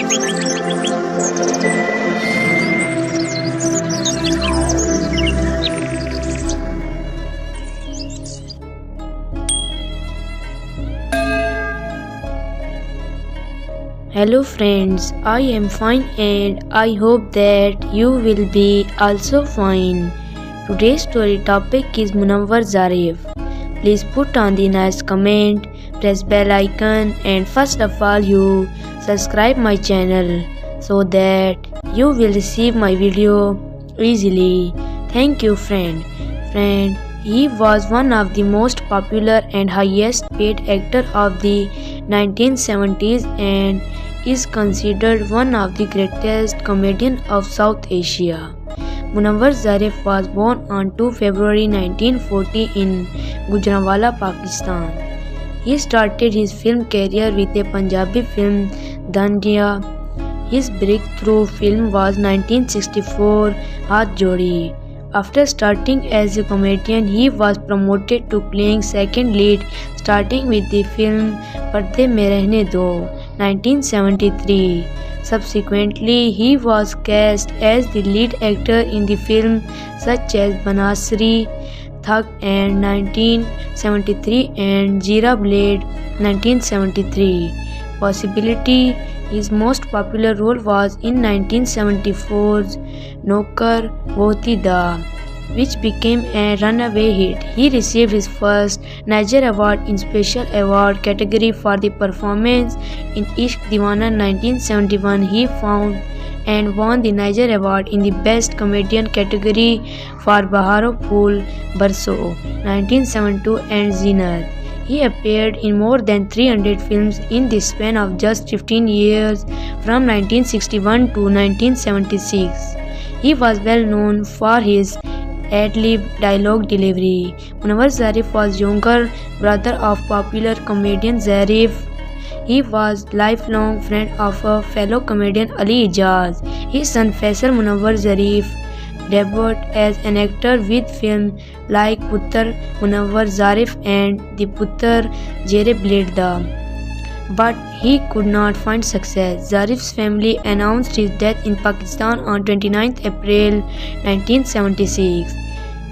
Hello friends, I am fine and I hope that you will be also fine. Today's story topic is Munawar Zarif. Please put on the nice comment, press bell icon and first of all you subscribe my channel so that you will receive my video easily. Thank you friend. He was one of the most popular and highest paid actor of the 1970s and is considered one of the greatest comedians of South Asia. Munawar Zarif was born on 2 February 1940 in Gujranwala, Pakistan. He started his film career with a Punjabi film Rangeela. His breakthrough film was 1964 Haath Jodi. After starting as a comedian, he was promoted to playing second lead, starting with the film Parde Mein Rehne Do, 1973. Subsequently, he was cast as the lead actor in the film such as Banasri, Thug and 1973 and Jeera Blade, 1973. Possibility, his most popular role was in 1974's Naukar Hoti Da, which became a runaway hit. He received his first Niger Award in Special Award category for the performance in Ishq Deewana 1971. He found and won the Niger Award in the Best Comedian category for Baharo Phool Barso 1972 and Zinat. He appeared in more than 300 films in the span of just 15 years from 1961 to 1976. He was well known for his ad-lib dialogue delivery. Munawar Zarif was younger brother of popular comedian Zareef. He was lifelong friend of a fellow comedian Ali Ijaz. His son Faisal Munawar Zarif debuted as an actor with films like Puttar Munawar Zarif and The Puttar Jeera Blade Da. But he could not find success. Zarif's family announced his death in Pakistan on 29 April 1976.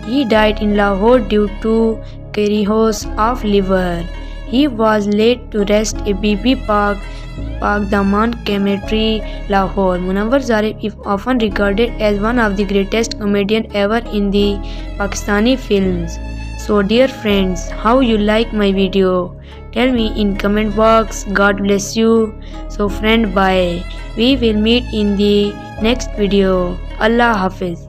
He died in Lahore due to cirrhosis of liver. He was laid to rest at Bibi Park Daman Cemetery, Lahore. Munawar Zarif is often regarded as one of the greatest comedians ever in the Pakistani films. So dear friends, how you like my video? Tell me in comment box. God bless you. So friend, bye. We will meet in the next video. Allah Hafiz.